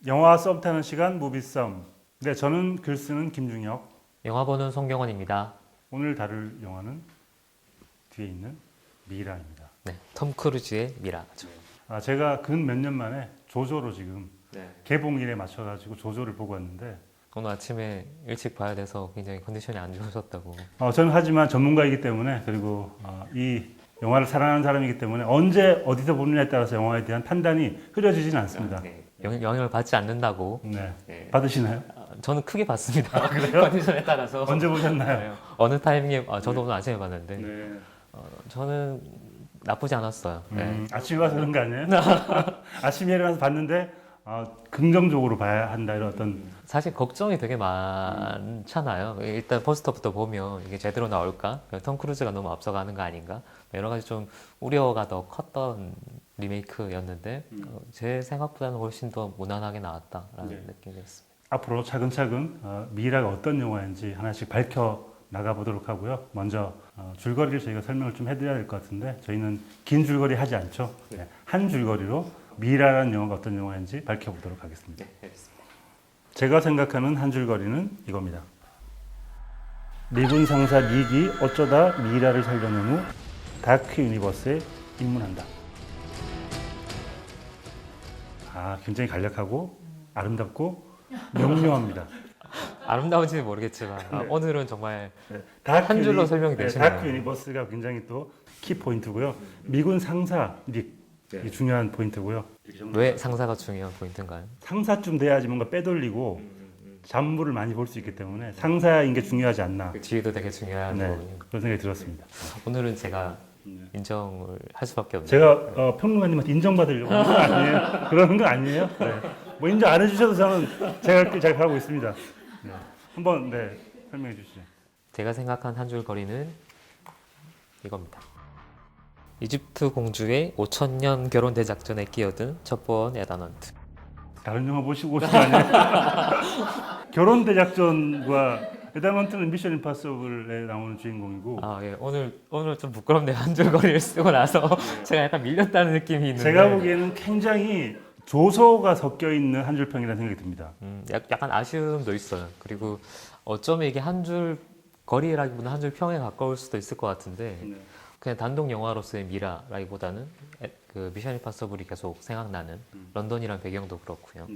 영화 썸 타는 시간 무비썸. 네, 저는 글 쓰는 김중혁. 영화 보는 송경원입니다. 오늘 다룰 영화는 뒤에 있는 미라입니다. 네, 톰 크루즈의 미라죠. 제가 근 몇 년 만에 조조로 지금 네. 개봉일에 맞춰가지고 조조를 보고 왔는데 오늘 아침에 일찍 봐야 돼서 굉장히 컨디션이 안 좋으셨다고. 저는 하지만 전문가이기 때문에 그리고 이 영화를 사랑하는 사람이기 때문에 언제 어디서 보느냐에 따라서 영화에 대한 판단이 흐려지진 않습니다. 네. 영향을 받지 않는다고. 네. 네. 받으시나요? 저는 크게 봤습니다. 그래요? 컨디션에 따라서. 언제 보셨나요? 어느 타이밍에 저도 오늘 아침에 봤는데 네. 저는 나쁘지 않았어요. 네. 아침에 봐서 그런 거 아니에요? 아침에 일어나서 봤는데 긍정적으로 봐야 한다 이런 어떤 사실 걱정이 되게 많잖아요. 일단 포스터부터 보면 이게 제대로 나올까? 톰 크루즈가 너무 앞서가는 거 아닌가? 여러 가지 좀 우려가 더 컸던 리메이크였는데 제 생각보다는 훨씬 더 무난하게 나왔다라는 네. 느낌이었습니다. 앞으로 차근차근 미라가 어떤 영화인지 하나씩 밝혀 나가보도록 하고요. 먼저 줄거리를 저희가 설명을 좀 해드려야 될 것 같은데 저희는 긴 줄거리 하지 않죠. 네. 한 줄거리로 미라라는 영화가 어떤 영화인지 밝혀보도록 하겠습니다. 네, 알겠습니다. 제가 생각하는 한 줄거리는 이겁니다. 미군 상사 닉이 어쩌다 미라를 살려낸 후 다크 유니버스에 입문한다. 굉장히 간략하고 아름답고 명료합니다. 아름다운지는 모르겠지만 네. 오늘은 정말 다크 한 줄로 유니- 설명이 네, 되시네요. 다크 유니버스가 굉장히 또 키 포인트고요. 미군 상사 닉 이 중요한 포인트고요. 왜 상사가 중요한 포인트인가요? 상사쯤 돼야지 뭔가 빼돌리고 잡무를 많이 볼 수 있기 때문에 상사인 게 중요하지 않나. 그 지위도 되게 중요한 네, 거군요. 그런 생각이 들었습니다. 오늘은 제가 인정을 할 수밖에 없네요. 제가 평론가님한테 인정받으려고 하는 건 아니에요. 그러는 건 아니에요. 네. 뭐 인정 안 해주셔도 저는 제가 할 길 잘 하고 있습니다. 네. 한번 설명해 주시죠. 제가 생각한 한 줄 거리는 이겁니다. 이집트 공주의 5천년 결혼 대작전에 끼어든 첩보원 에다넌트. 다른 영화 보시고 오신 거 아니에요? 결혼 대작전과 에다먼트는 미션 임파서블에 나오는 주인공이고 예. 오늘 좀 부끄럽네요. 한 줄 거리를 쓰고 나서 제가 약간 밀렸다는 느낌이 있는데. 제가 보기에는 굉장히 조소가 섞여 있는 한 줄 평이라는 생각이 듭니다. 약간 아쉬움도 있어요. 그리고 어쩌면 이게 한 줄 거리라기보다 한 줄 평에 가까울 수도 있을 것 같은데 그냥 단독 영화로서의 미라라기보다는 그 미션 임파서블이 계속 생각나는 런던이란 배경도 그렇고요.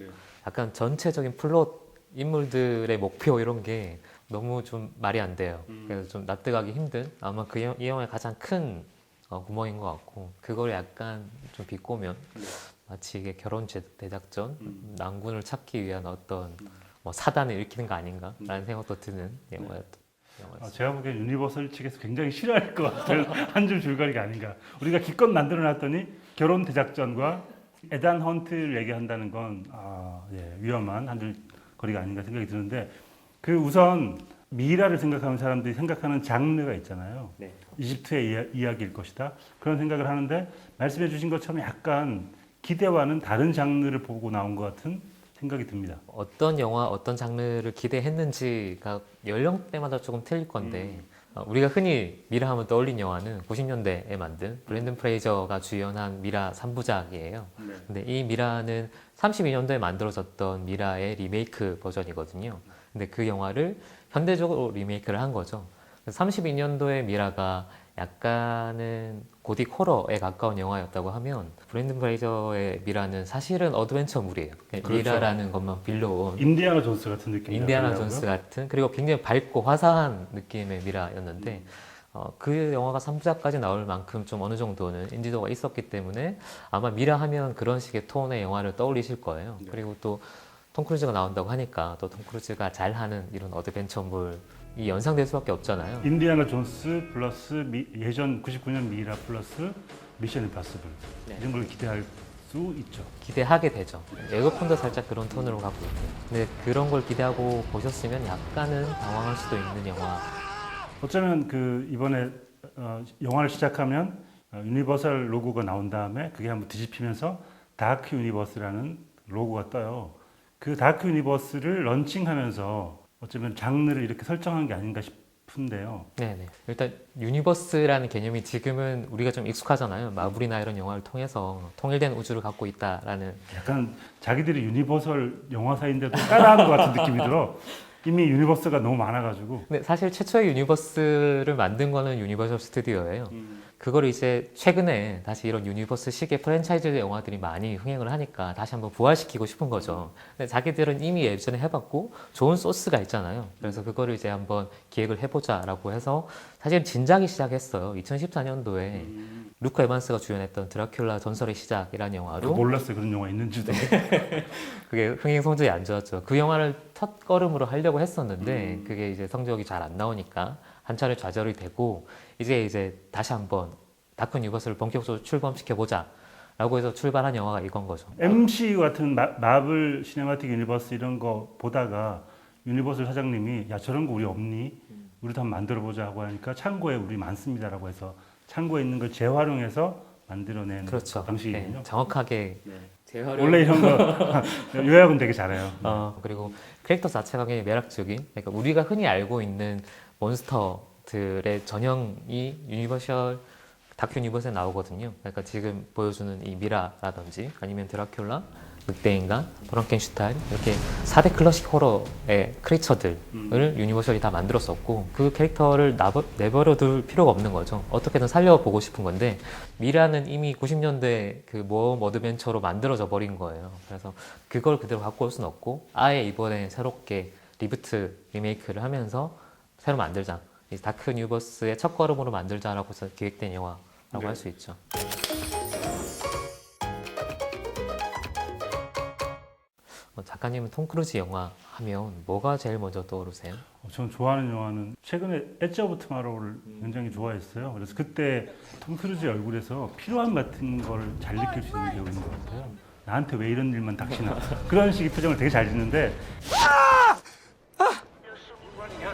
약간 전체적인 플롯, 인물들의 목표 이런 게 너무 좀 말이 안 돼요. 그래서 좀 납득하기 힘든 아마 이 영화의 가장 큰 구멍인 것 같고 그걸 약간 좀 비꼬면 마치 이게 결혼 대작전, 난군을 찾기 위한 어떤 뭐 사단을 일으키는 거 아닌가라는 생각도 드는 영화였습니다. 제가 보기엔 유니버설 측에서 굉장히 싫어할 것 같은 한 줄 줄거리가 아닌가. 우리가 기껏 만들어놨더니 결혼 대작전과 에단 헌트를 얘기한다는 건 위험한 한 줄 거리가 아닌가 생각이 드는데 그 우선 미라를 생각하는 사람들이 생각하는 장르가 있잖아요. 네. 이집트의 이야기일 것이다. 그런 생각을 하는데 말씀해 주신 것처럼 약간 기대와는 다른 장르를 보고 나온 것 같은 생각이 듭니다. 어떤 영화, 어떤 장르를 기대했는지가 연령대마다 조금 틀릴 건데 우리가 흔히 미라 하면 떠올린 영화는 90년대에 만든 브랜든 프레이저가 주연한 미라 3부작이에요. 근데 이 미라는 32년도에 만들어졌던 미라의 리메이크 버전이거든요. 근데 그 영화를 현대적으로 리메이크를 한 거죠. 32년도의 미라가 약간은 고딕 호러에 가까운 영화였다고 하면 브랜든 프레이저의 미라는 사실은 어드벤처물이에요. 그렇죠. 미라라는 것만 빌려온 인디아나 존스 같은 느낌. 인디아나 존스 같은 그리고 굉장히 밝고 화사한 느낌의 미라였는데 그 영화가 3부작까지 나올 만큼 좀 어느 정도는 인지도가 있었기 때문에 아마 미라 하면 그런 식의 톤의 영화를 떠올리실 거예요. 그리고 또 톰 크루즈가 나온다고 하니까 또 톰 크루즈가 잘하는 이런 어드벤처물이 연상될 수밖에 없잖아요. 인디아나 존스 플러스 예전 99년 미라 플러스 미션 임파서블 이런 걸 기대할 수 있죠. 기대하게 되죠. 예고편도 살짝 그런 톤으로 가고 있고 근데 그런 걸 기대하고 보셨으면 약간은 당황할 수도 있는 영화. 어쩌면 이번에 영화를 시작하면 유니버설 로고가 나온 다음에 그게 한번 뒤집히면서 다크 유니버스라는 로고가 떠요. 그 다크 유니버스를 런칭하면서 어쩌면 장르를 이렇게 설정한 게 아닌가 싶은데요. 네네. 일단 유니버스라는 개념이 지금은 우리가 좀 익숙하잖아요. 마블이나 이런 영화를 통해서 통일된 우주를 갖고 있다라는. 약간 자기들이 유니버설 영화사인데도 따라하는 것 같은 느낌이 들어. 이미 유니버스가 너무 많아가지고. 근데 사실 최초의 유니버스를 만든 거는 유니버설 스튜디오예요. 그걸 이제 최근에 다시 이런 유니버스식의 프랜차이즈 영화들이 많이 흥행을 하니까 다시 한번 부활시키고 싶은 거죠. 근데 자기들은 이미 예전에 해봤고 좋은 소스가 있잖아요. 그래서 그거를 이제 한번 기획을 해보자라고 해서 사실 진작에 시작했어요. 2014년도에 루크 에반스가 주연했던 드라큘라 전설의 시작이라는 영화로 몰랐어요, 그런 영화 있는지도. 그게 흥행 성적이 안 좋았죠. 그 영화를 첫 걸음으로 하려고 했었는데 그게 이제 성적이 잘 안 나오니까 한 차례 좌절이 되고 이제 다시 한번 다크 유니버스를 본격적으로 출범시켜 보자라고 해서 출발한 영화가 이건 거죠. MCU 같은 마블 시네마틱 유니버스 이런 거 보다가 유니버설 사장님이 야 저런 거 우리 없니? 우리도 한번 만들어 보자 하고 하니까 창고에 우리 많습니다라고 해서 창고에 있는 걸 재활용해서 만들어낸 그렇죠. 방식이군요. 네, 정확하게 재활용. 원래 이런 거 요약은 되게 잘해요. 그리고 캐릭터 자체가 굉장히 매력적인, 그러니까 우리가 흔히 알고 있는 몬스터들의 전형이 유니버셜 다큐 유니버스에 나오거든요. 그러니까 지금 보여주는 이 미라라든지 아니면 드라큘라, 늑대인간, 프랑켄슈타인 이렇게 4대 클래식 호러의 크리처들을 유니버셜이 다 만들었었고 그 캐릭터를 내버려 둘 필요가 없는 거죠. 어떻게든 살려보고 싶은 건데 미라는 이미 90년대 그 모험 어드벤처로 만들어져 버린 거예요. 그래서 그걸 그대로 갖고 올 수는 없고 아예 이번에 새롭게 리부트 리메이크를 하면서 새로 만들자. 이 다크 유니버스의 첫 걸음으로 만들자라고 해서 기획된 영화라고 할 수 있죠. 작가님은 톰 크루즈 영화 하면 뭐가 제일 먼저 떠오르세요? 저는 좋아하는 영화는 최근에 엣지 오브 투마로우를 굉장히 좋아했어요. 그래서 그때 톰 크루즈의 얼굴에서 필요함 같은 걸 잘 느낄 수 있는 배우인 것 같아요. 나한테 왜 이런 일만 닥치나 그런 식의 표정을 되게 잘 짓는데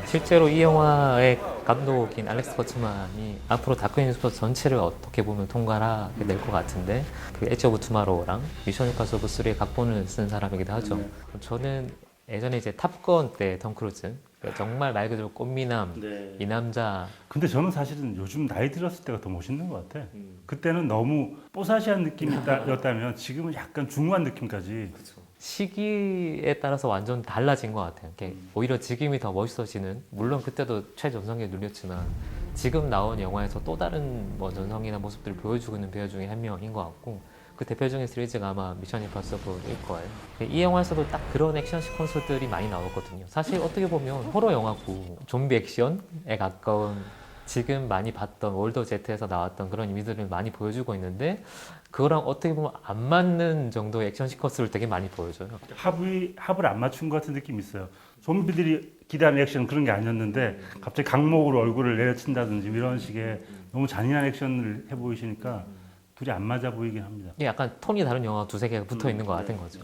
실제로 이 영화의 감독인 알렉스 커츠만이 앞으로 다크 유니버스 전체를 어떻게 보면 통과하게 될 것 같은데 그 엣지 오브 투마로우랑 미션 임파서블 3의 각본을 쓴 사람이기도 하죠. 저는 예전에 이제 탑건 때 톰 크루즈 정말 말 그대로 꽃미남 이 남자. 근데 저는 사실은 요즘 나이 들었을 때가 더 멋있는 것 같아. 그때는 너무 뽀사시한 느낌이었다면 지금은 약간 중후한 느낌까지. 시기에 따라서 완전 달라진 것 같아요. 오히려 지금이 더 멋있어지는, 물론 그때도 최전성기를 누렸지만 지금 나온 영화에서 또 다른 뭐 전성기나 모습들을 보여주고 있는 배우 중에 한 명인 것 같고 그 대표적인 시리즈가 아마 미션 임파서블일 거예요. 이 영화에서도 딱 그런 액션 시퀀스들이 많이 나오거든요. 사실 어떻게 보면 호러 영화고 좀비 액션에 가까운 지금 많이 봤던 월더 제트에서 나왔던 그런 이미지들을 많이 보여주고 있는데 그거랑 어떻게 보면 안 맞는 정도의 액션 시퀀스를 되게 많이 보여줘요. 합을 안 맞춘 것 같은 느낌이 있어요. 좀비들이 기대하는 액션 그런 게 아니었는데 갑자기 강목으로 얼굴을 내려친다든지 이런 식의 너무 잔인한 액션을 해 보이시니까 둘이 안 맞아 보이긴 합니다. 이게 약간 톤이 다른 영화 두세 개가 붙어 있는 것 같은 거죠.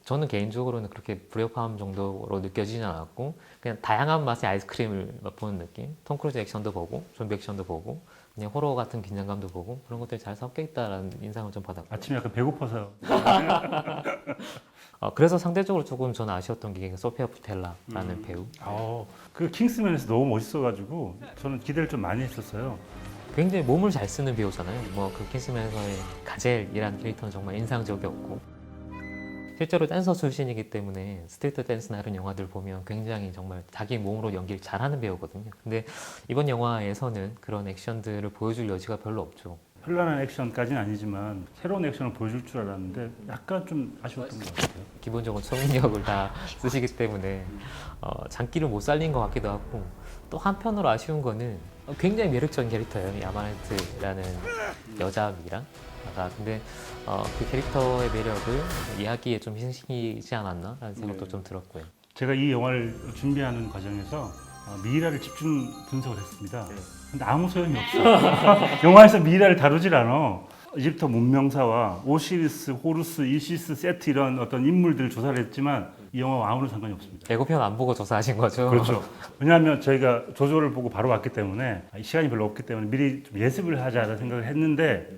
저는 개인적으로는 그렇게 불협화음 정도로 느껴지진 않았고 그냥 다양한 맛의 아이스크림을 맛보는 느낌. 톰 크루즈 액션도 보고 좀비 액션도 보고 그냥 호러 같은 긴장감도 보고 그런 것들이 잘 섞여 있다라는 인상을 좀 받았고. 아침에 약간 배고파서. 그래서 상대적으로 조금 저는 아쉬웠던 게 소피아 부텔라라는 배우. 그 킹스맨에서 너무 멋있어가지고 저는 기대를 좀 많이 했었어요. 굉장히 몸을 잘 쓰는 배우잖아요. 뭐 그 킹스맨에서의 가젤이라는 캐릭터는 정말 인상적이었고 실제로 댄서 출신이기 때문에 스트리트 댄스나 이런 영화들 보면 굉장히 정말 자기 몸으로 연기를 잘하는 배우거든요. 근데 이번 영화에서는 그런 액션들을 보여줄 여지가 별로 없죠. 현란한 액션까지는 아니지만 새로운 액션을 보여줄 줄 알았는데 약간 좀 아쉬웠던 것 같아요. 기본적으로 초능력을 다 쓰시기 때문에 장기를 못 살린 것 같기도 하고 또 한편으로 아쉬운 거는 굉장히 매력적인 캐릭터예요. 이 아마네트라는 여자 미라. 근데 그 캐릭터의 매력을 이야기에 좀 희생시키지 않았나라는 생각도 좀 들었고요. 제가 이 영화를 준비하는 과정에서 미이라를 집중 분석을 했습니다. 근데 아무 소용이 없어. 영화에서 미이라를 다루질 않아. 이집트 문명사와 오시리스, 호루스, 이시스, 세트 이런 어떤 인물들을 조사를 했지만 이 영화와 아무런 상관이 없습니다. 예고편 안 보고 조사하신 거죠? 그렇죠. 왜냐하면 저희가 조조를 보고 바로 왔기 때문에 시간이 별로 없기 때문에 미리 좀 예습을 하자는 생각을 했는데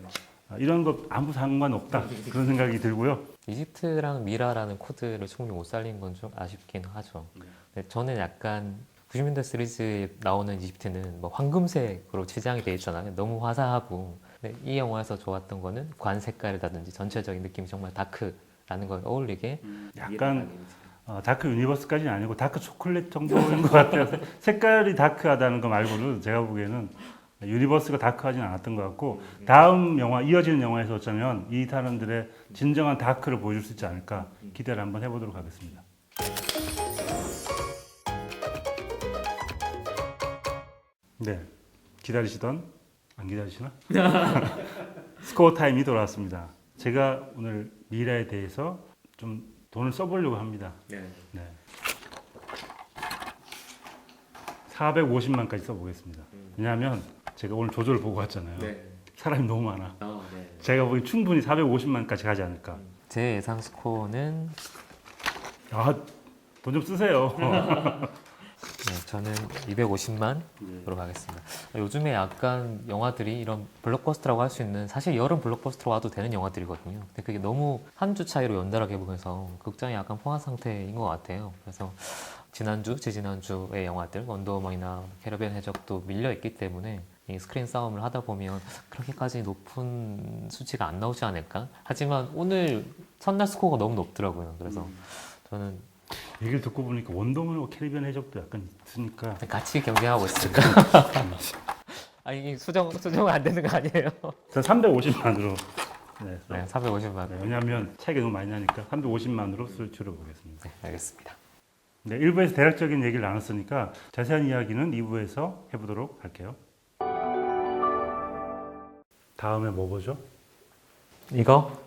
이런 거 아무 상관없다 그런 생각이 들고요. 이집트랑 미라라는 코드를 충분히 못 살린 건 좀 아쉽긴 하죠. 근데 저는 약간 90년대 시리즈에 나오는 이집트는 뭐 황금색으로 치장이 돼 있잖아요. 너무 화사하고. 근데 이 영화에서 좋았던 거는 관 색깔이라든지 전체적인 느낌이 정말 다크라는 걸 어울리게 약간 다크 유니버스까지는 아니고 다크 초콜릿 정도인 것 같아요. 색깔이 다크하다는 거 말고는 제가 보기에는 유니버스가 다크하진 않았던 것 같고 다음 영화 이어지는 영화에서 어쩌면 이 사람들의 진정한 다크를 보여줄 수 있지 않을까 기대를 한번 해보도록 하겠습니다. 네, 기다리시던 안 기다리시나? 스코어 타임이 돌아왔습니다. 제가 오늘 미라에 대해서 좀 돈을 써보려고 합니다. 네. 450만까지 써보겠습니다. 왜냐하면 제가 오늘 조조를 보고 왔잖아요. 사람이 너무 많아. 제가 보기 충분히 450만까지 가지 않을까. 제 예상 스코어는 돈 좀 쓰세요. 저는 250만으로 가겠습니다. 요즘에 약간 영화들이 이런 블록버스터라고 할 수 있는 사실 여름 블록버스터로 와도 되는 영화들이거든요. 근데 그게 너무 한 주 차이로 연달아 개봉해서 극장이 약간 포화 상태인 것 같아요. 그래서 지난주, 지지난주의 영화들 원더우먼이나 캐러비안 해적도 밀려 있기 때문에 이 스크린 싸움을 하다 보면 그렇게까지 높은 수치가 안 나오지 않을까? 하지만 오늘 첫날 스코어가 너무 높더라고요. 그래서 저는 얘기를 듣고 보니까 원더우먼하고 캐리비안 해적도 약간 있으니까 같이 경쟁하고 있으니까. 아니 수정 안 되는 거 아니에요? 전 350만으로. 네, 350만. 네, 왜냐하면 차이가 너무 많이 나니까 350만으로 수를 줄여보겠습니다. 네, 알겠습니다. 네, 1부에서 대략적인 얘기를 나눴으니까 자세한 이야기는 2부에서 해보도록 할게요. 다음에 뭐 보죠? 이거?